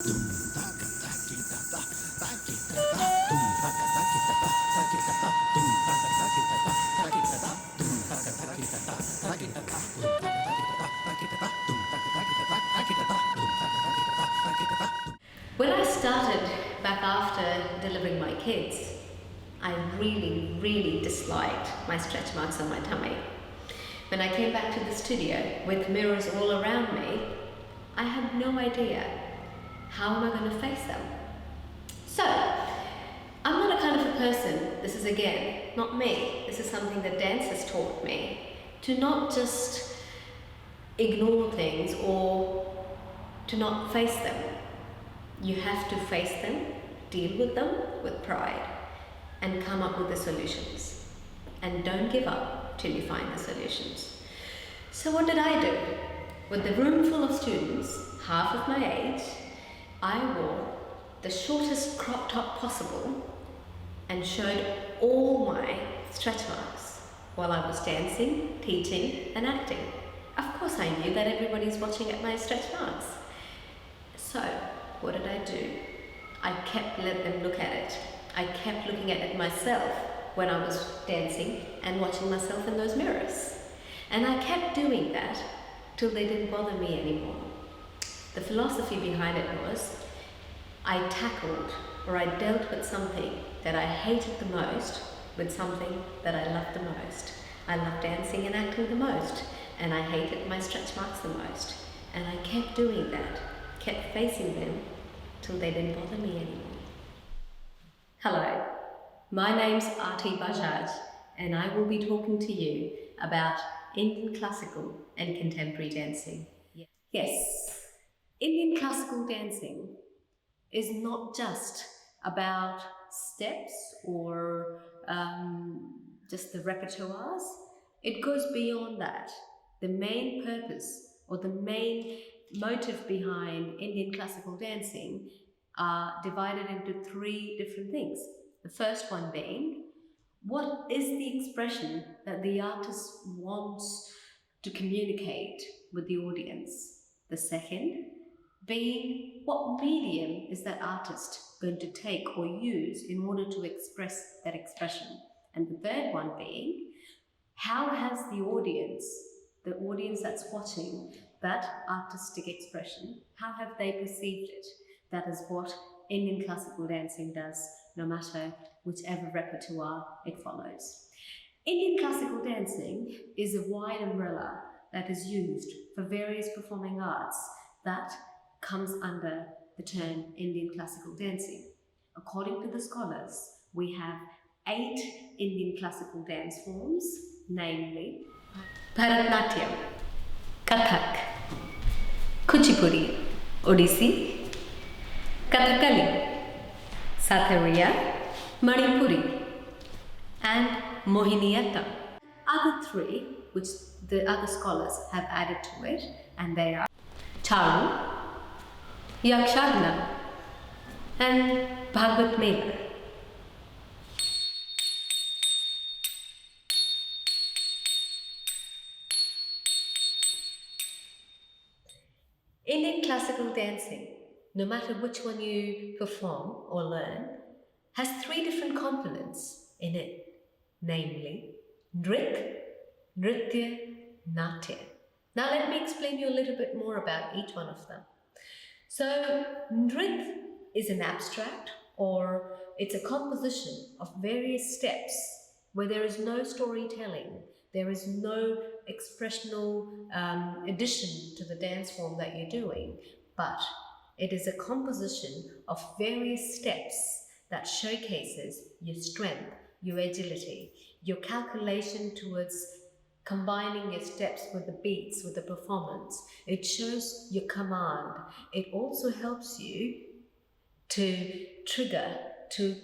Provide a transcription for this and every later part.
When I started back after delivering my kids, I really disliked my stretch marks on my tummy. When I came back to the studio with mirrors all around me, I had no idea how am I going to face them. So, I'm not a kind of a person, this is again, not me, this is something that dance has taught me, to not just ignore things or to not face them. You have to face them, deal with them with pride, and come up with the solutions. And don't give up till you find the solutions. So what did I do? With the room full of students, half of my age, I wore the shortest crop top possible and showed all my stretch marks while I was dancing, teaching and acting. Of course I knew that everybody's watching at my stretch marks. So what did I do? I kept letting them look at it. I kept looking at it myself when I was dancing and watching myself in those mirrors. And I kept doing that till they didn't bother me anymore. The philosophy behind it was I tackled or I dealt with something that I hated the most with something that I loved the most. I loved dancing and acting the most, and I hated my stretch marks the most. And I kept doing that, kept facing them till they didn't bother me anymore. Hello, my name's Aarti Bajaj, and I will be talking to you about Indian classical and contemporary dancing. Yes, Indian classical dancing is not just about steps or just the repertoires. It goes beyond that. The main purpose or the main motive behind Indian classical dancing are divided into three different things. The first one being, what is the expression that the artist wants to communicate with the audience? The second being, what medium is that artist going to take or use in order to express that expression? And the third one being, how has the audience that's watching that artistic expression, how have they perceived it? That is what Indian classical dancing does, no matter whichever repertoire it follows. Indian classical dancing is a wide umbrella that is used for various performing arts that comes under the term Indian classical dancing. According to the scholars, we have 8 Indian classical dance forms, namely Bharatnatyam, Kathak, Kuchipudi, Odissi, Kathakali, Satariya, Manipuri, and Mohiniyattam. Other 3, which the other scholars have added to it, and they are Charu, Yakshagana, and Bhagavad Mela. Indian classical dancing, no matter which one you perform or learn, has 3 different components in it, namely Nrit, Nritya, Natya. Now let me explain you a little bit more about each one of them. So Nrit is an abstract, or it's a composition of various steps where there is no storytelling, there is no expressional addition to the dance form that you're doing, but it is a composition of various steps that showcases your strength, your agility, your calculation towards combining your steps with the beats, with the performance. It shows your command. It also helps you to trigger, to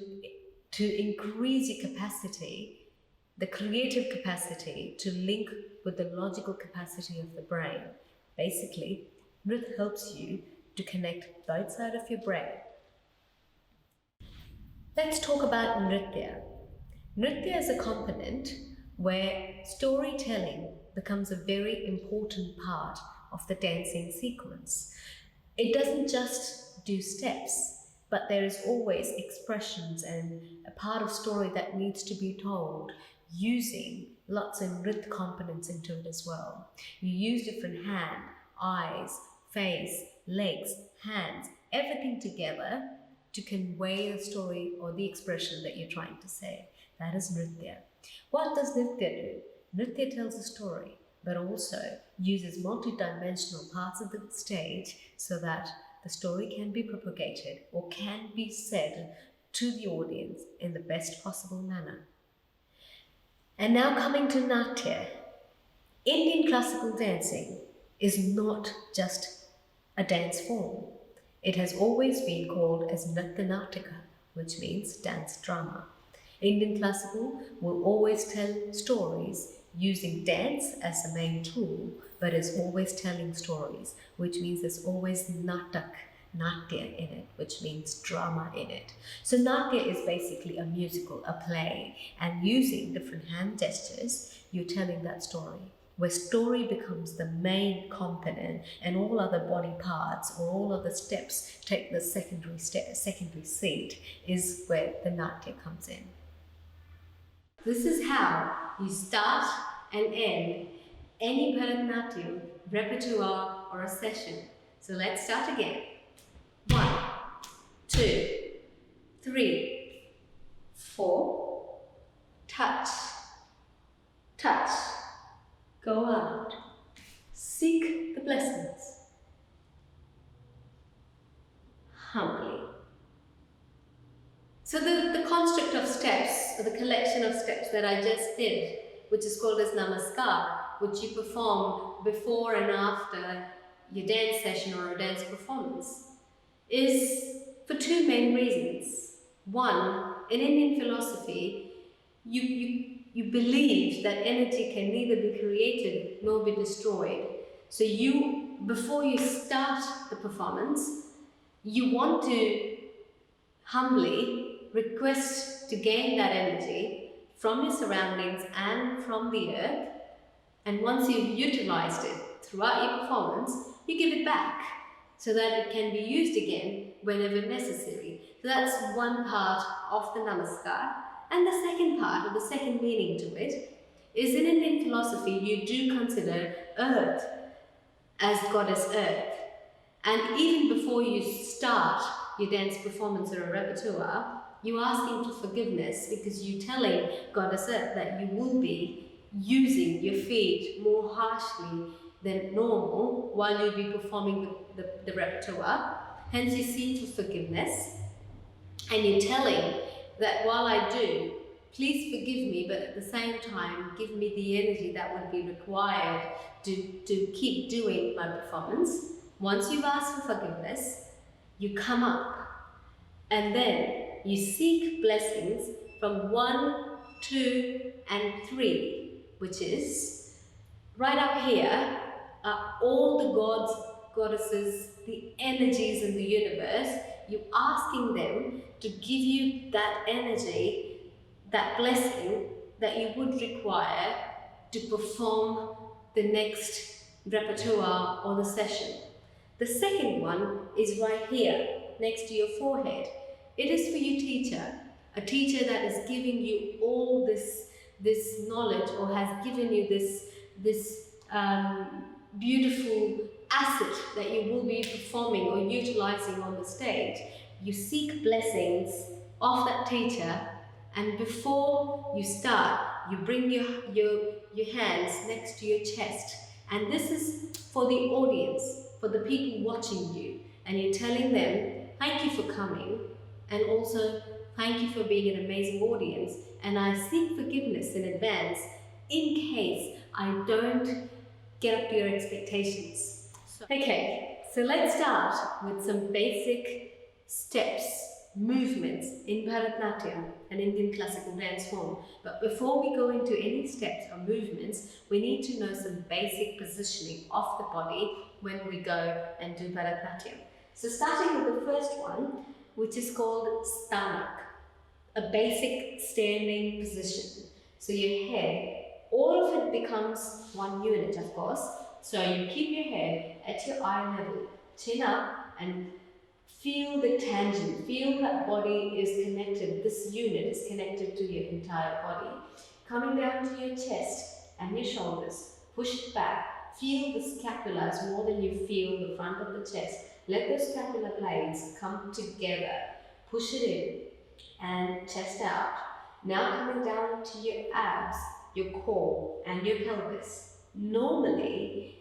increase your capacity, the creative capacity to link with the logical capacity of the brain. Basically, Nrit helps you to connect both sides of your brain. Let's talk about Nritya. Nritya is a component where storytelling becomes a very important part of the dancing sequence. It doesn't just do steps, but there is always expressions and a part of story that needs to be told using lots of nrit components into it as well. You use different hand, eyes, face, legs, hands, everything together to convey the story or the expression that you're trying to say. That is nritya. What does nritya do? Nritya tells a story, but also uses multi-dimensional parts of the stage so that the story can be propagated or can be said to the audience in the best possible manner. And now coming to Natya. Indian classical dancing is not just a dance form. It has always been called as Nritya Natika, which means dance drama. Indian classical will always tell stories using dance as the main tool, but is always telling stories, which means there's always natak, natya in it, which means drama in it. So natya is basically a musical, a play, and using different hand gestures, you're telling that story, where story becomes the main component and all other body parts or all other steps take the secondary seat, is where the natya comes in. This is how you start and end any Bharatnatyam repertoire or a session. So let's start again. 1, 2, 3, 4, touch, touch, go out, seek the blessings, humbly. So the construct of steps, or the collection of steps that I just did, which is called as namaskar, which you perform before and after your dance session or a dance performance, is for two main reasons. One, in Indian philosophy, you believe that energy can neither be created nor be destroyed. So you, before you start the performance, you want to humbly request to gain that energy from your surroundings and from the earth, and once you've utilized it throughout your performance, you give it back so that it can be used again whenever necessary. So that's one part of the namaskar. And the second part, or the second meaning to it, is in Indian philosophy you do consider earth as goddess earth. And even before you start your dance performance or a repertoire, you're asking for forgiveness because you're telling Goddess Earth that you will be using your feet more harshly than normal while you'll be performing the repertoire. Hence you seek for forgiveness, and you're telling that while I do, please forgive me, but at the same time give me the energy that would be required to keep doing my performance. Once you've asked for forgiveness, you come up and then you seek blessings from 1, 2, and 3, which is right up here are all the gods, goddesses, the energies in the universe. You're asking them to give you that energy, that blessing that you would require to perform the next repertoire or the session. The second one is right here, next to your forehead. It is for your teacher, a teacher that is giving you all this knowledge or has given you this beautiful asset that you will be performing or utilizing on the stage. You seek blessings of that teacher, and before you start, you bring your hands next to your chest. And this is for the audience, for the people watching you, and you're telling them, thank you for coming, and also thank you for being an amazing audience, and I seek forgiveness in advance in case I don't get up to your expectations. Okay, so let's start with some basic steps, movements in Bharatnatyam, an Indian classical dance form. But before we go into any steps or movements, we need to know some basic positioning of the body when we go and do Bharatnatyam. So starting with the first one, which is called stomach, a basic standing position. So your head, all of it becomes one unit, of course. So you keep your head at your eye level, chin up, and Feel the tangent, feel that body is connected, this unit is connected to your entire body. Coming down to your chest and your shoulders, push it back. Feel the scapulas more than you feel the front of the chest. Let those scapular blades come together. Push it in and chest out. Now coming down to your abs, your core and your pelvis. Normally,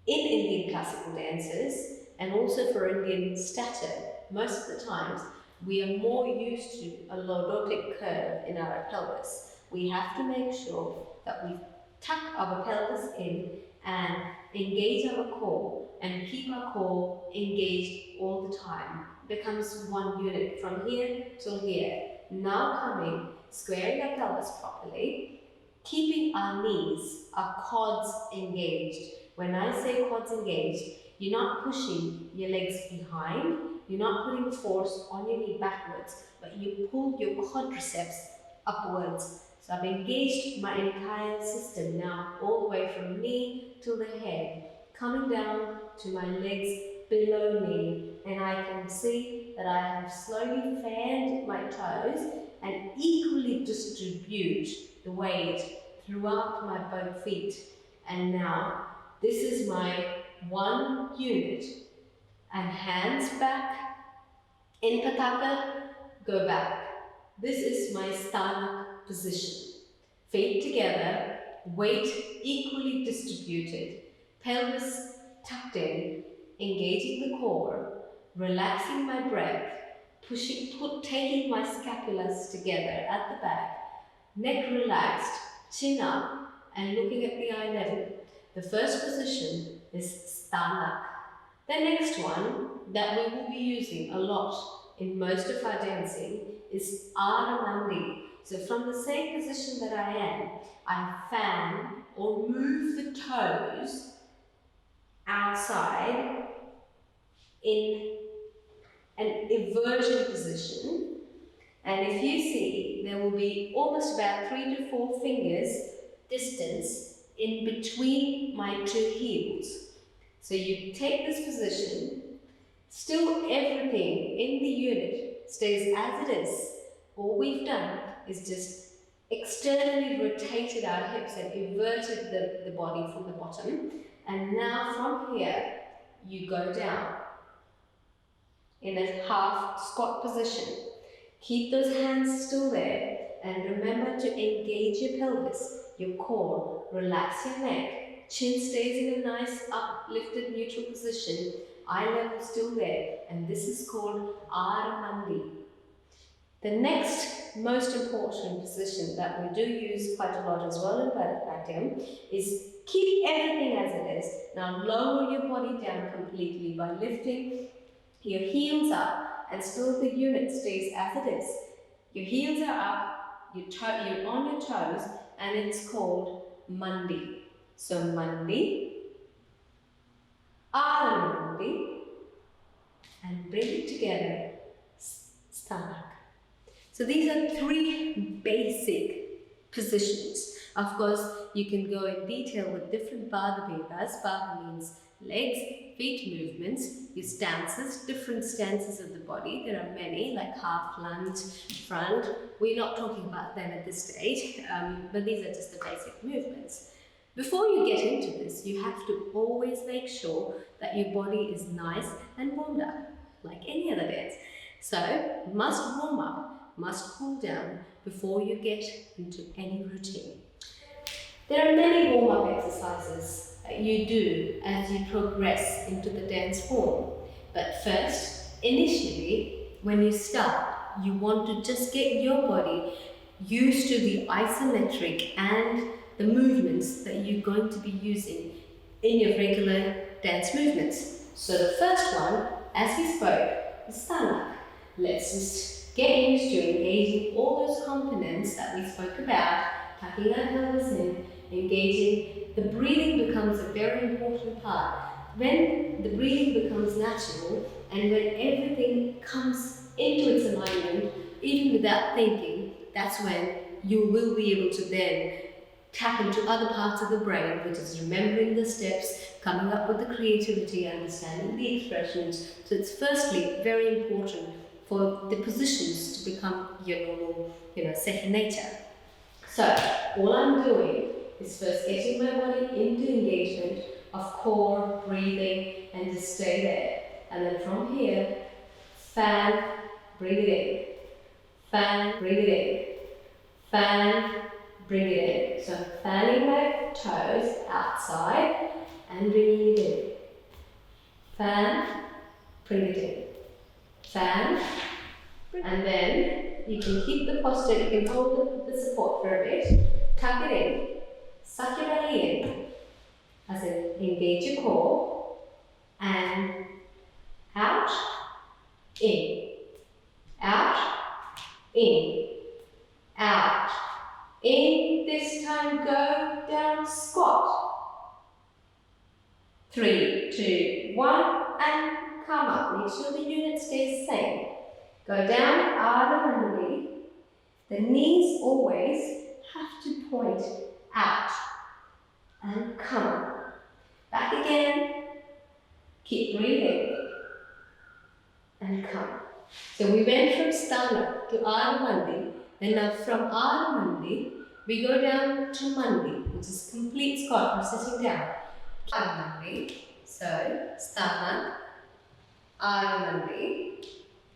in Indian classical dances, and also for Indian stature, most of the times, we are more used to a lordotic curve in our pelvis. We have to make sure that we tuck our pelvis in and engage our core and keep our core engaged all the time. It becomes one unit from here till here. Now coming, squaring our pelvis properly, keeping our knees, our quads engaged. When I say quads engaged, you're not pushing your legs behind, you're not putting force on your knee backwards, but you pull your quadriceps upwards. So I've engaged my entire system now, all the way from knee to the head, coming down to my legs below knee, and I can see that I have slowly fanned my toes and equally distribute the weight throughout my both feet. And now, this is my one unit. And hands back, in Pataka, go back. This is my Sthanak position. Feet together, weight equally distributed, pelvis tucked in, engaging the core, relaxing my breath, taking my scapulas together at the back, neck relaxed, chin up, and looking at the eye level. The first position is Sthanak. The next one that we will be using a lot in most of our dancing is Aramandi. So from the same position that I am, I fan or move the toes outside in an eversion position. And if you see, there will be almost about 3 to 4 fingers distance in between my two heels. So you take this position, still everything in the unit stays as it is. All we've done is just externally rotated our hips and inverted the body from the bottom. And now from here, you go down in a half squat position. Keep those hands still there and remember to engage your pelvis, your core, relax your neck, chin stays in a nice uplifted neutral position, eye level still there, and this is called Aramandi. The next most important position that we do use quite a lot as well in Bharatnatyam is keep everything as it is. Now lower your body down completely by lifting your heels up and still the unit stays as it is. Your heels are up, you're on your toes, and it's called Mandi. So Mandi, Aramandi, and bring it together, Sthanak. So these are 3 basic positions. Of course, you can go in detail with different Pada Vedas. Pada means legs, feet movements, your stances, different stances of the body. There are many, like half lunge, front. We're not talking about them at this stage, but these are just the basic movements. Before you get into this, you have to always make sure that your body is nice and warmed up, like any other dance. So, must warm up, must cool down before you get into any routine. There are many warm-up exercises that you do as you progress into the dance form. But first, initially, when you start, you want to just get your body used to the isometric and the movements that you're going to be using in your regular dance movements. So the first one, as we spoke, is Sthanak. Let's just get used to engaging all those components that we spoke about, tucking our pelvis in, engaging. The breathing becomes a very important part. When the breathing becomes natural and when everything comes into its alignment, even without thinking, that's when you will be able to then tap into other parts of the brain, which is remembering the steps, coming up with the creativity, understanding the expressions. So it's firstly very important for the positions to become your normal, second nature. So all I'm doing is first getting my body into engagement of core, breathing, and just stay there. And then from here, fan, bring it in. Fan, bring it in. Fan, bring it in. So I'm fanning my toes outside and bringing it in. Fan, bring it in. Fan, and then you can keep the posture, you can hold the support for a bit, tuck it in, suck your belly in, as in engage your core, and out, in, out, in, out, in. This time go down, squat. 3, 2, 1, and come up. Make sure the unit stays the same. Go down, arm and knee. The knees always have to point out. And come up. Back again. Keep breathing. And come. So we went from Sthana to Ardha Mandi. And now from Ardha Mandi, we go down to Mandi, which is complete squat, we're sitting down. Ardha Mandi. So, Sthana, Ardha Mandi.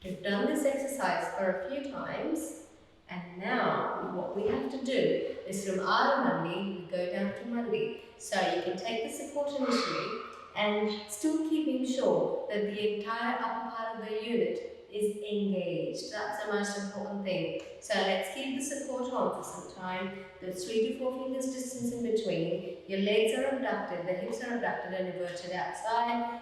We've done this exercise for a few times, and now what we have to do is from Ardha Mandi, we go down to Mandi. So you can take the support initially and still keeping sure that the entire upper part of the unit is engaged. That's the most important thing. So let's keep the support on for some time. There's 3 to 4 fingers distance in between. Your legs are abducted, the hips are abducted and inverted outside.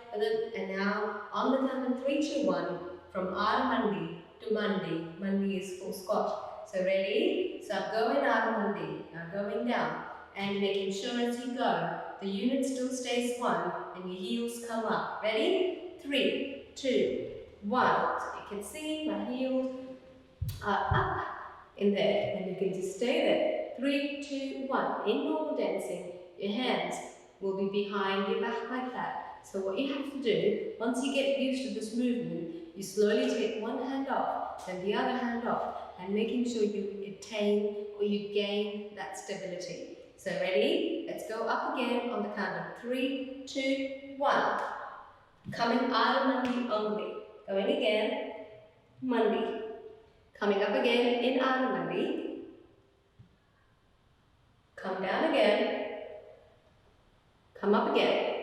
And now on the count of 3, 2, 1, from Ardha Mandi to Mandi. Mandi is full squat. So ready? So I'm going Ardha Mandi. Now going down and making sure as you go, the unit still stays 1 and your heels come up. Ready? 3, 2, 1. So you can see my heels are up in there and you can just stay there. 3, 2, 1. In normal dancing, your hands will be behind your back like that. So what you have to do, once you get used to this movement, you slowly take one hand off and the other hand off and making sure you attain or you gain that stability. So ready? Let's go up again on the count of 3, 2, 1. Coming Ardha Mandi only. Going again, Mandi. Coming up again in Ardha Mandi. Come down again. Come up again.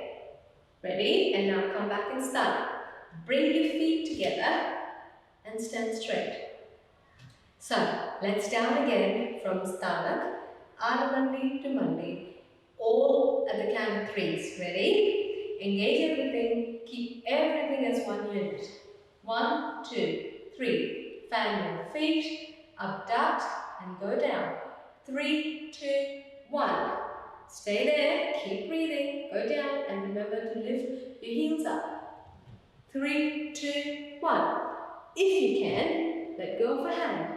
Ready? And now come back and stand. Bring your feet together and stand straight. So, let's down again from Sthana, Ardha Mandi to Mandi, all at the count of 3s. Ready? Engage everything, keep everything as one unit. 1, 2, 3. Fan your feet, abduct and go down. 3, 2, 1. Stay there, keep breathing, go down and remember to lift your heels up. 3, 2, 1. If you can, let go of a hand.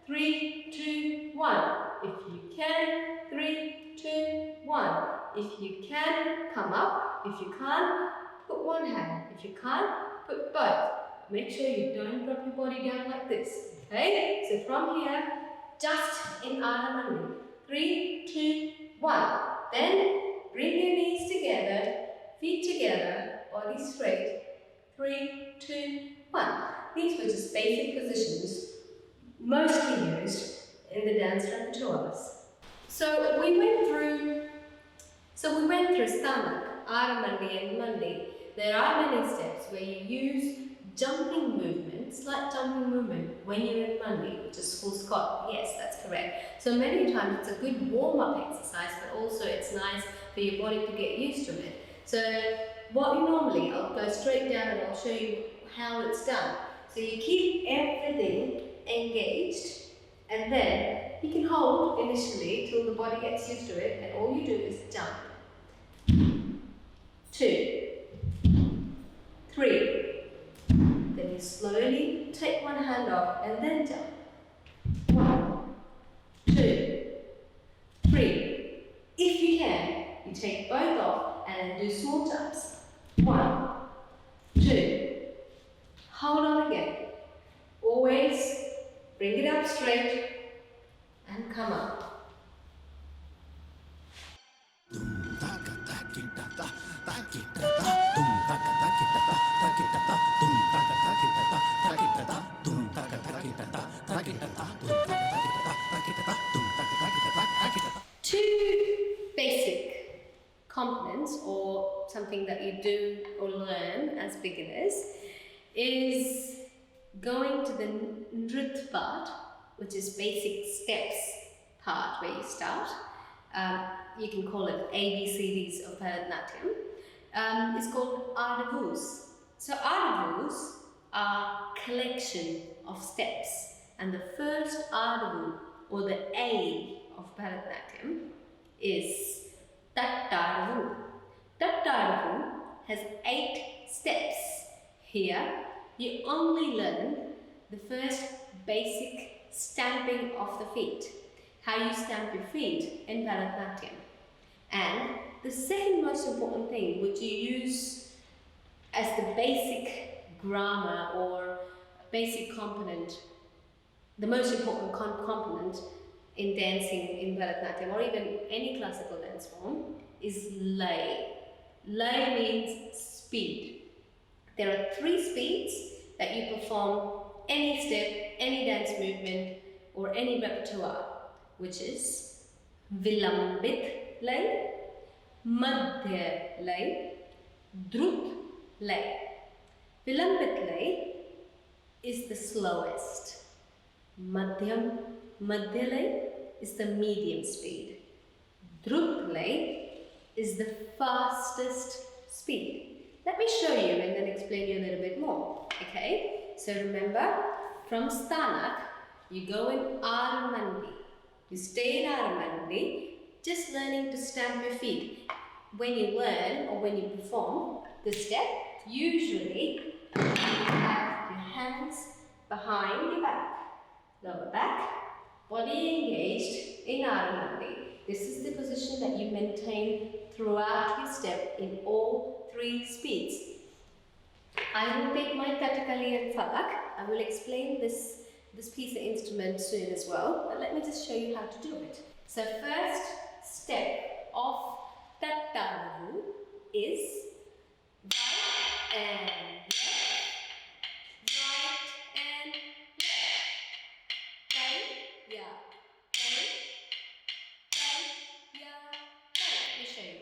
3, 2, 1. If you can, 3, 2, 1. If you can, come up. If you can't, put one hand. If you can't, put both. Make sure you don't drop your body down like this. Okay? So from here, just in Ardha Mandi. 3, 2, 1. Then bring your knees together, feet together, body straight. 3, 2, 1. These were just basic positions, mostly used in the dance repertoires. So we went through Sthana, Ardha Mandi and Mandi. There are many steps where you use jumping movement, slight jumping movement when you're in Mandi, which is full squat. Yes, that's correct. So many times it's a good warm-up exercise, but also it's nice for your body to get used to it. So what you normally, I'll go straight down and I'll show you how it's done. So you keep everything engaged and then you can hold initially till the body gets used to it, and all you do is jump. 2, 3. Then you slowly take one hand off and then jump. 1, 2, 3. If you can, you take both off and and do small jumps. 1, 2. Hold on again. Always bring it up straight and come up. Two basic components, or something that you do or learn as beginners, is going to the nrit part, which is basic steps part where you start. You can call it ABCDs of Bharatnatyam. It's called ardavus. So ardavus are collection of steps, and the first ardavu, or the A of Bharatnatyam, is tattaravu. Tattaravu has 8 steps. Here you only learn the first basic stamping of the feet, how you stamp your feet in Bharatnatyam. And the second most important thing, which you use as the basic grammar or basic component, the most important component in dancing in Bharatnatyam or even any classical dance form, is lay. Lay means speed. There are 3 speeds that you perform any step, any dance movement or any repertoire, which is vilambit lay, madhya lay, drut lay. Vilambit lay is the slowest. Madhya lay is the medium speed. Drut lay is the fastest speed. Let me show you and then explain you a little bit more. Okay, so remember, from Stanak, you go in Aramandi. You stay in Aramandi, just learning to stamp your feet. When you learn or when you perform the step, usually you have your hands behind your back, lower back, body engaged in Aramandi. This is the position that you maintain throughout your step in all 3 speeds. I will take my Kathakali and Falak. I will explain this piece of instrument soon as well, but let me just show you how to do it. So first step of Tattaravu is right and left, right and left. Okay? Yeah. Let me show you.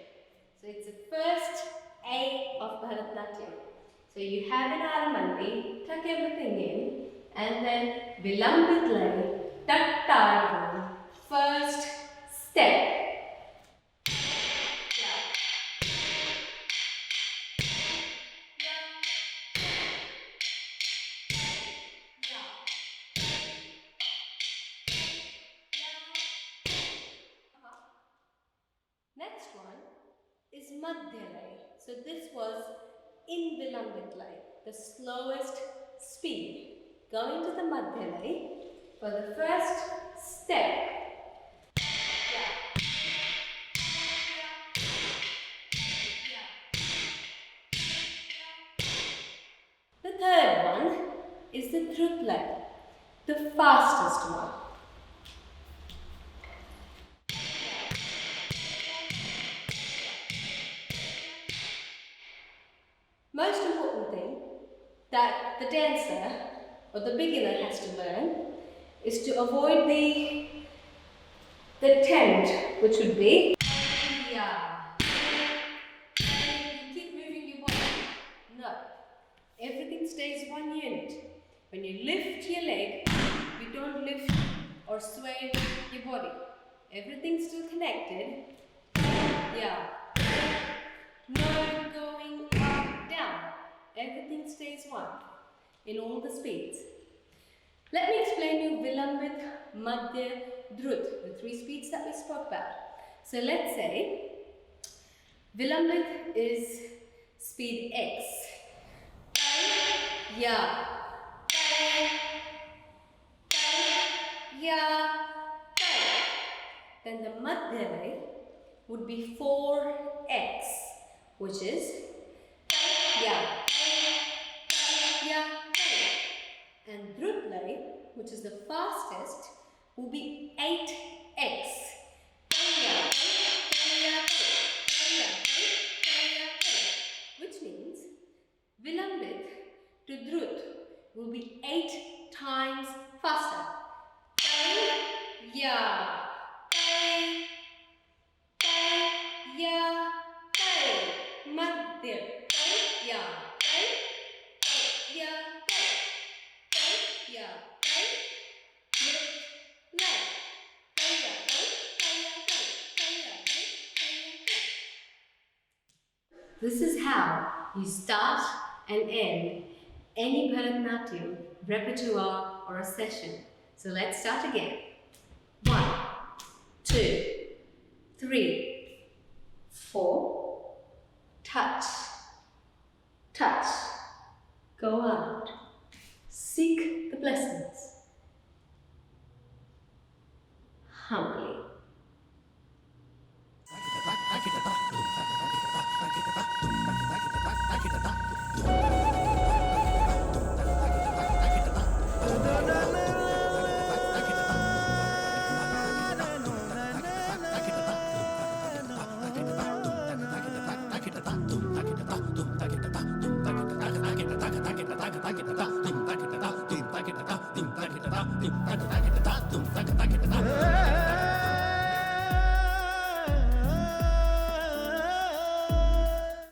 So it's the first A of Bharatnatyam. So you have an Aramandi, tuck everything in, and then vilambit lay, tattaravu, first step. Next one is madhya lay. So this was in vilambit lay, the slowest speed. Going to the madhya lay for the first step. The third one is the drut lay, the fastest one. Most important thing that the dancer or the beginner has to learn is to avoid the tent, which would be you keep moving your body. No. Everything stays one unit. When you lift your leg, you don't lift or sway your body. Everything's still connected. Yeah. No going up, down. Everything stays one in all the speeds. Let me explain you Vilambit, Madhya, Drut, the 3 speeds that we spoke about. So let's say Vilambit is speed X. Yeah. Yeah. Then the Madhya would be 4x. which is ya, ya, and Drut Lay, which is the fastest, will be 8x. Which means Vilambit to Drut will be 8 times faster. Ya, ya, Madhya, ya, ya, ya, This is how you start and end any Bharatnatyam repertoire or a session. So let's start again. 1, 2, 3, 4. Touch, touch. Go out. Seek the blessing.